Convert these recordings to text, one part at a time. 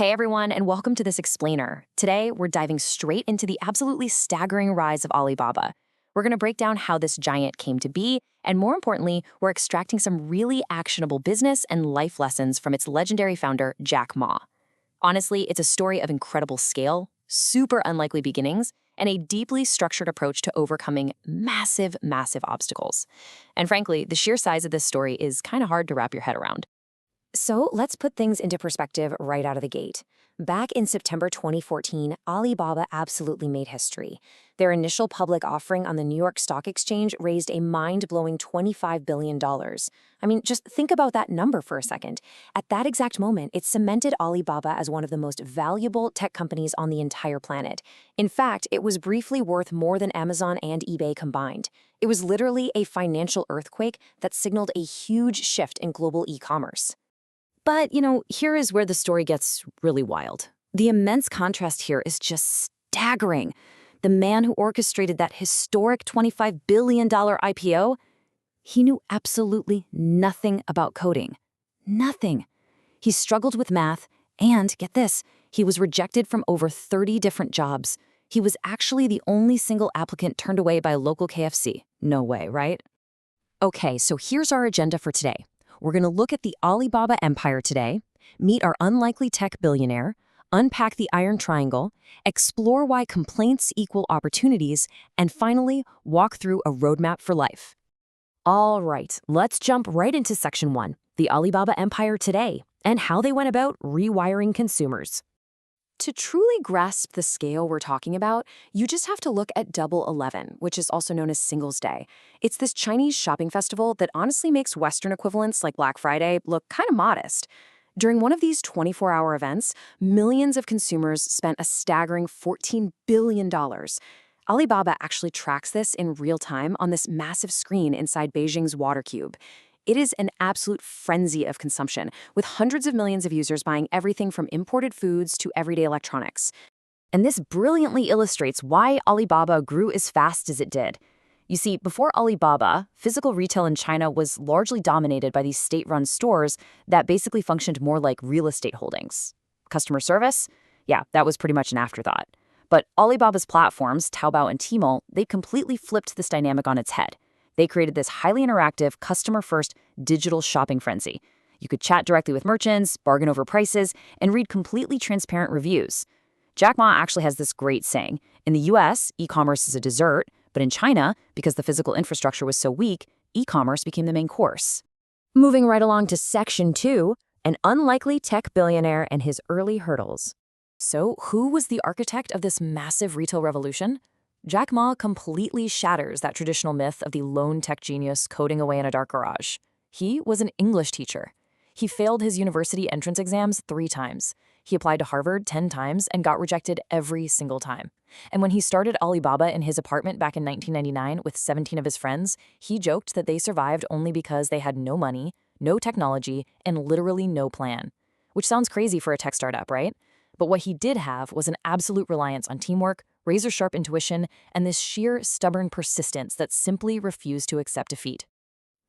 Hey everyone, and welcome to this explainer. Today, we're diving straight into the absolutely staggering rise of Alibaba. We're going to break down how this giant came to be, and more importantly, we're extracting some really actionable business and life lessons from its legendary founder, Jack Ma. Honestly, it's a story of incredible scale, super unlikely beginnings, and a deeply structured approach to overcoming massive, massive obstacles. And frankly, the sheer size of this story is kind of hard to wrap your head around. So let's put things into perspective right out of the gate. Back in September 2014, Alibaba absolutely made history. Their initial public offering on the New York Stock Exchange raised a mind-blowing $25 billion. I mean, just think about that number for a second. At that exact moment, it cemented Alibaba as one of the most valuable tech companies on the entire planet. In fact, it was briefly worth more than Amazon and eBay combined. It was literally a financial earthquake that signaled a huge shift in global e-commerce. But, here is where the story gets really wild. The immense contrast here is just staggering. The man who orchestrated that historic $25 billion IPO, he knew absolutely nothing about coding. Nothing. He struggled with math, and get this, he was rejected from over 30 different jobs. He was actually the only single applicant turned away by a local KFC. No way, right? Okay, so here's our agenda for today. We're going to look at the Alibaba empire today, meet our unlikely tech billionaire, unpack the Iron Triangle, explore why complaints equal opportunities, and finally, walk through a roadmap for life. All right, let's jump right into Section 1, the Alibaba empire today, and how they went about rewiring consumers. To truly grasp the scale we're talking about, you just have to look at Double 11, which is also known as Singles' Day. It's this Chinese shopping festival that honestly makes Western equivalents like Black Friday look kind of modest. During one of these 24-hour events, millions of consumers spent a staggering $14 billion. Alibaba actually tracks this in real time on this massive screen inside Beijing's Water Cube. It is an absolute frenzy of consumption, with hundreds of millions of users buying everything from imported foods to everyday electronics. And this brilliantly illustrates why Alibaba grew as fast as it did. You see, before Alibaba, physical retail in China was largely dominated by these state-run stores that basically functioned more like real estate holdings. Customer service? Yeah, that was pretty much an afterthought. But Alibaba's platforms, Taobao and Tmall, they completely flipped this dynamic on its head. They created this highly interactive, customer-first digital shopping frenzy. You could chat directly with merchants, bargain over prices, and read completely transparent reviews. Jack Ma actually has this great saying. In the US, e-commerce is a dessert, but in China, because the physical infrastructure was so weak, e-commerce became the main course. Moving right along to Section 2, an unlikely tech billionaire and his early hurdles. So, who was the architect of this massive retail revolution? Jack Ma completely shatters that traditional myth of the lone tech genius coding away in a dark garage. He was an English teacher. He failed his university entrance exams 3 times. He applied to Harvard 10 times and got rejected every single time. And when he started Alibaba in his apartment back in 1999 with 17 of his friends, he joked that they survived only because they had no money, no technology, and literally no plan. Which sounds crazy for a tech startup, right? But what he did have was an absolute reliance on teamwork, razor-sharp intuition, and this sheer, stubborn persistence that simply refused to accept defeat.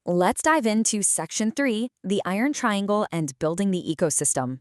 Let's dive into Section 3, the Iron Triangle and building the ecosystem.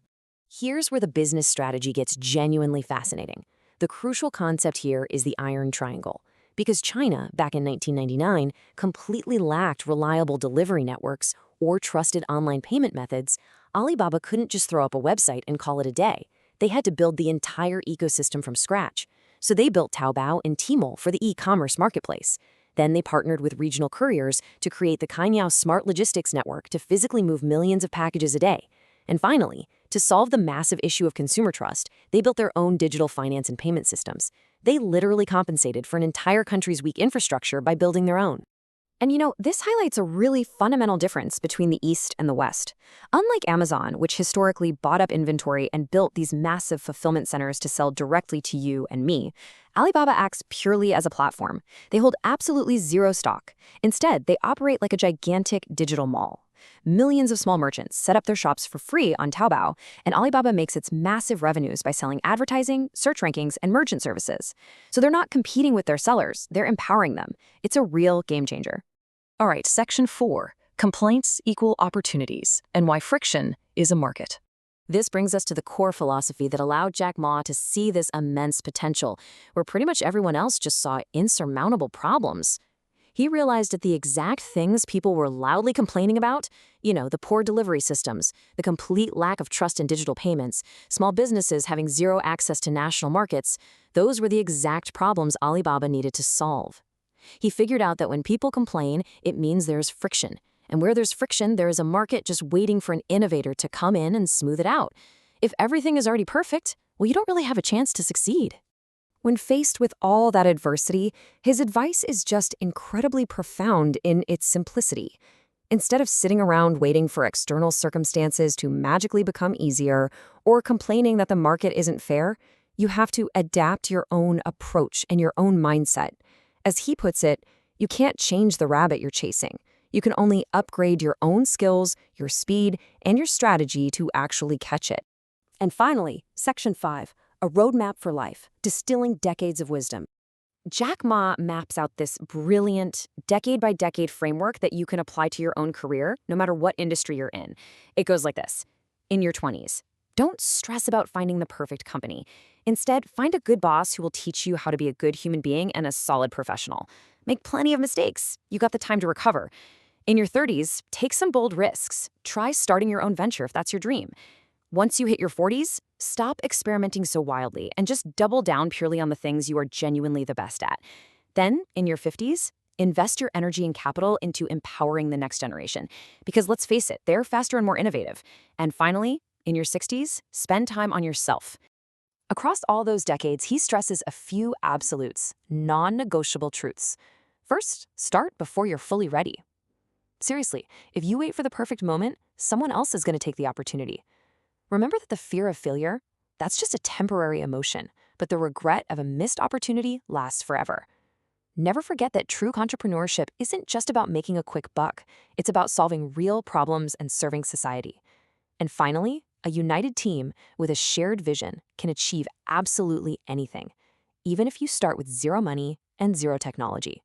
Here's where the business strategy gets genuinely fascinating. The crucial concept here is the Iron Triangle. Because China, back in 1999, completely lacked reliable delivery networks or trusted online payment methods, Alibaba couldn't just throw up a website and call it a day. They had to build the entire ecosystem from scratch. So they built Taobao and Tmall for the e-commerce marketplace. Then they partnered with regional couriers to create the Cainiao Smart Logistics Network to physically move millions of packages a day. And finally, to solve the massive issue of consumer trust, they built their own digital finance and payment systems. They literally compensated for an entire country's weak infrastructure by building their own. And this highlights a really fundamental difference between the East and the West. Unlike Amazon, which historically bought up inventory and built these massive fulfillment centers to sell directly to you and me, Alibaba acts purely as a platform. They hold absolutely zero stock. Instead, they operate like a gigantic digital mall. Millions of small merchants set up their shops for free on Taobao, and Alibaba makes its massive revenues by selling advertising, search rankings, and merchant services. So they're not competing with their sellers, they're empowering them. It's a real game changer. All right, Section 4, complaints equal opportunities, and why friction is a market. This brings us to the core philosophy that allowed Jack Ma to see this immense potential, where pretty much everyone else just saw insurmountable problems. He realized that the exact things people were loudly complaining about, the poor delivery systems, the complete lack of trust in digital payments, small businesses having zero access to national markets, those were the exact problems Alibaba needed to solve. He figured out that when people complain, it means there's friction. And where there's friction, there is a market just waiting for an innovator to come in and smooth it out. If everything is already perfect, well, you don't really have a chance to succeed. When faced with all that adversity, his advice is just incredibly profound in its simplicity. Instead of sitting around waiting for external circumstances to magically become easier or complaining that the market isn't fair, you have to adapt your own approach and your own mindset. As he puts it, you can't change the rabbit you're chasing. You can only upgrade your own skills, your speed, and your strategy to actually catch it. And finally, Section 5, a roadmap for life, distilling decades of wisdom. Jack Ma maps out this brilliant, decade-by-decade framework that you can apply to your own career, no matter what industry you're in. It goes like this. In your 20s, don't stress about finding the perfect company. Instead, find a good boss who will teach you how to be a good human being and a solid professional. Make plenty of mistakes. You got the time to recover. In your 30s, take some bold risks. Try starting your own venture if that's your dream. Once you hit your 40s, stop experimenting so wildly and just double down purely on the things you are genuinely the best at. Then, in your 50s, invest your energy and capital into empowering the next generation. Because let's face it, they're faster and more innovative. And finally, in your 60s, spend time on yourself. Across all those decades, he stresses a few absolutes, non-negotiable truths. First, start before you're fully ready. Seriously, if you wait for the perfect moment, someone else is going to take the opportunity. Remember that the fear of failure, that's just a temporary emotion, but the regret of a missed opportunity lasts forever. Never forget that true entrepreneurship isn't just about making a quick buck. It's about solving real problems and serving society. And finally, a united team with a shared vision can achieve absolutely anything, even if you start with zero money and zero technology.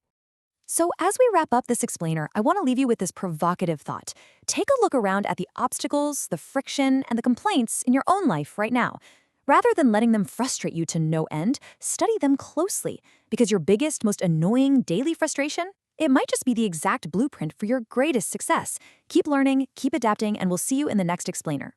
So as we wrap up this explainer, I want to leave you with this provocative thought. Take a look around at the obstacles, the friction, and the complaints in your own life right now. Rather than letting them frustrate you to no end, study them closely, because your biggest, most annoying daily frustration, it might just be the exact blueprint for your greatest success. Keep learning, keep adapting, and we'll see you in the next explainer.